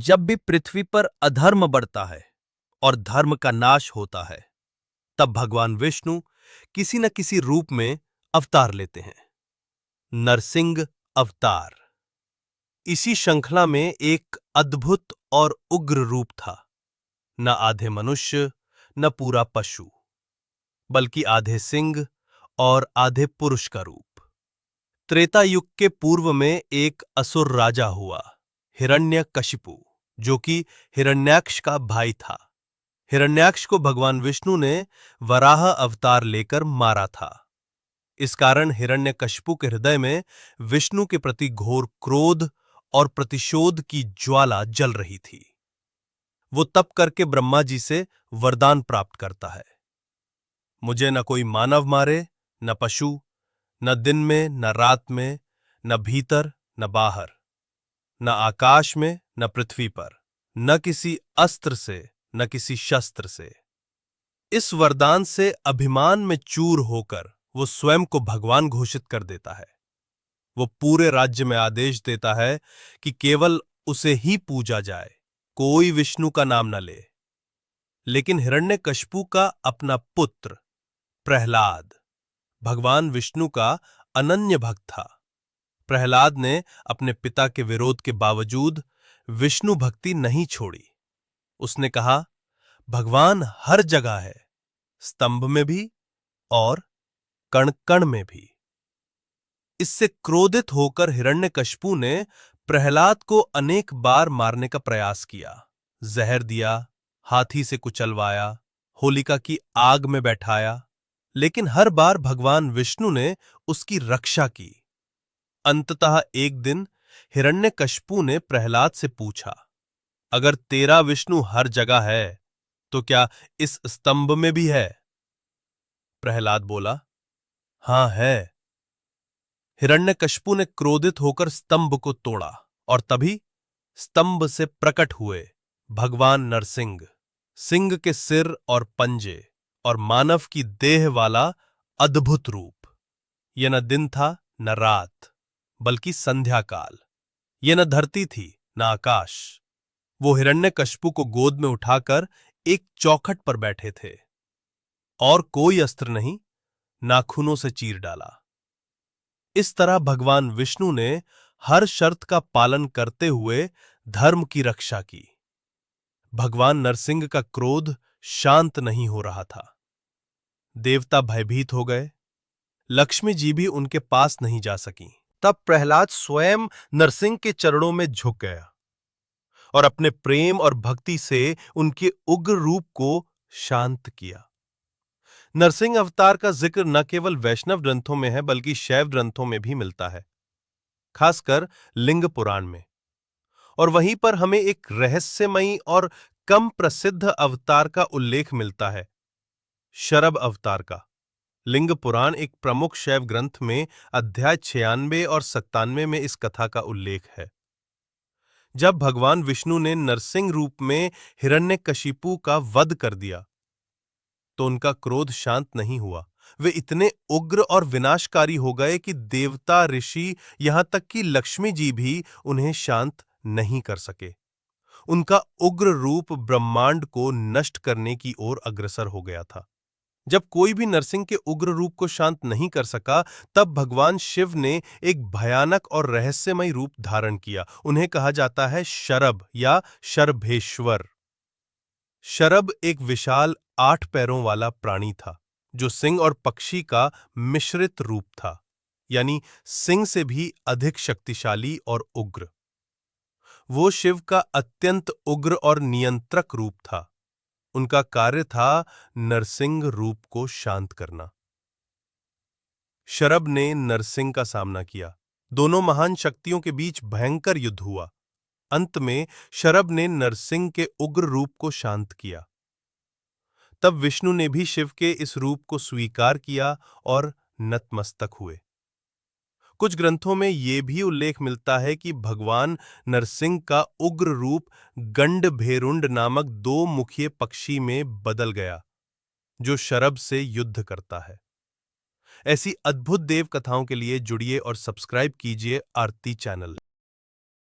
जब भी पृथ्वी पर अधर्म बढ़ता है और धर्म का नाश होता है, तब भगवान विष्णु किसी न किसी रूप में अवतार लेते हैं। नरसिंह अवतार इसी श्रृंखला में एक अद्भुत और उग्र रूप था। न आधे मनुष्य, न पूरा पशु, बल्कि आधे सिंह और आधे पुरुष का रूप। त्रेता युग के पूर्व में एक असुर राजा हुआ, हिरण्यकशिपु, जो कि हिरण्याक्ष का भाई था। हिरण्याक्ष को भगवान विष्णु ने वराह अवतार लेकर मारा था। इस कारण हिरण्यकशिपु के हृदय में विष्णु के प्रति घोर क्रोध और प्रतिशोध की ज्वाला जल रही थी। वो तप करके ब्रह्मा जी से वरदान प्राप्त करता है, मुझे न कोई मानव मारे, न पशु, न दिन में न रात में, न भीतर न बाहर, न आकाश में न पृथ्वी पर, न किसी अस्त्र से न किसी शस्त्र से। इस वरदान से अभिमान में चूर होकर वो स्वयं को भगवान घोषित कर देता है। वो पूरे राज्य में आदेश देता है कि केवल उसे ही पूजा जाए, कोई विष्णु का नाम न ले। लेकिन हिरण्यकशिपु का अपना पुत्र प्रहलाद भगवान विष्णु का अनन्य भक्त था। प्रहलाद ने अपने पिता के विरोध के बावजूद विष्णु भक्ति नहीं छोड़ी। उसने कहा, भगवान हर जगह है, स्तंभ में भी और कण कण में भी। इससे क्रोधित होकर हिरण्यकशिपु ने प्रहलाद को अनेक बार मारने का प्रयास किया। जहर दिया, हाथी से कुचलवाया, होलिका की आग में बैठाया, लेकिन हर बार भगवान विष्णु ने उसकी रक्षा की। अंततः एक दिन हिरण्यकशिपु ने प्रहलाद से पूछा, अगर तेरा विष्णु हर जगह है, तो क्या इस स्तंभ में भी है? प्रहलाद बोला, हां है। हिरण्यकशिपु ने क्रोधित होकर स्तंभ को तोड़ा और तभी स्तंभ से प्रकट हुए भगवान नरसिंह, सिंह के सिर और पंजे और मानव की देह वाला अद्भुत रूप। यह न दिन था न रात, बल्कि संध्या काल। यह न धरती थी न आकाश। वो हिरण्यकशिपु को गोद में उठाकर एक चौखट पर बैठे थे और कोई अस्त्र नहीं, नाखूनों से चीर डाला। इस तरह भगवान विष्णु ने हर शर्त का पालन करते हुए धर्म की रक्षा की। भगवान नरसिंह का क्रोध शांत नहीं हो रहा था। देवता भयभीत हो गए, लक्ष्मी जी भी उनके पास नहीं जा सकी। तब प्रहलाद स्वयं नरसिंह के चरणों में झुक गया और अपने प्रेम और भक्ति से उनके उग्र रूप को शांत किया। नरसिंह अवतार का जिक्र न केवल वैष्णव ग्रंथों में है, बल्कि शैव ग्रंथों में भी मिलता है, खासकर लिंग पुराण में। और वहीं पर हमें एक रहस्यमयी और कम प्रसिद्ध अवतार का उल्लेख मिलता है, शरभ अवतार का। लिंग पुराण एक प्रमुख शैव ग्रंथ में अध्याय 96 और 97 में इस कथा का उल्लेख है। जब भगवान विष्णु ने नरसिंह रूप में हिरण्यकशिपु का वध कर दिया, तो उनका क्रोध शांत नहीं हुआ। वे इतने उग्र और विनाशकारी हो गए कि देवता, ऋषि, यहां तक कि लक्ष्मी जी भी उन्हें शांत नहीं कर सके। उनका उग्र रूप ब्रह्मांड को नष्ट करने की ओर अग्रसर हो गया था। जब कोई भी नरसिंह के उग्र रूप को शांत नहीं कर सका, तब भगवान शिव ने एक भयानक और रहस्यमय रूप धारण किया। उन्हें कहा जाता है शरभ या शरभेश्वर। शरभ एक विशाल 8 पैरों वाला प्राणी था, जो सिंह और पक्षी का मिश्रित रूप था, यानी सिंह से भी अधिक शक्तिशाली और उग्र। वो शिव का अत्यंत उग्र और नियंत्रक रूप था। उनका कार्य था नरसिंह रूप को शांत करना। शरभ ने नरसिंह का सामना किया। दोनों महान शक्तियों के बीच भयंकर युद्ध हुआ। अंत में शरभ ने नरसिंह के उग्र रूप को शांत किया। तब विष्णु ने भी शिव के इस रूप को स्वीकार किया और नतमस्तक हुए। कुछ ग्रंथों में यह भी उल्लेख मिलता है कि भगवान नरसिंह का उग्र रूप गंडभेरुंड नामक 2 मुखीय पक्षी में बदल गया, जो शरभ से युद्ध करता है। ऐसी अद्भुत देव कथाओं के लिए जुड़िए और सब्सक्राइब कीजिए आरती चैनल।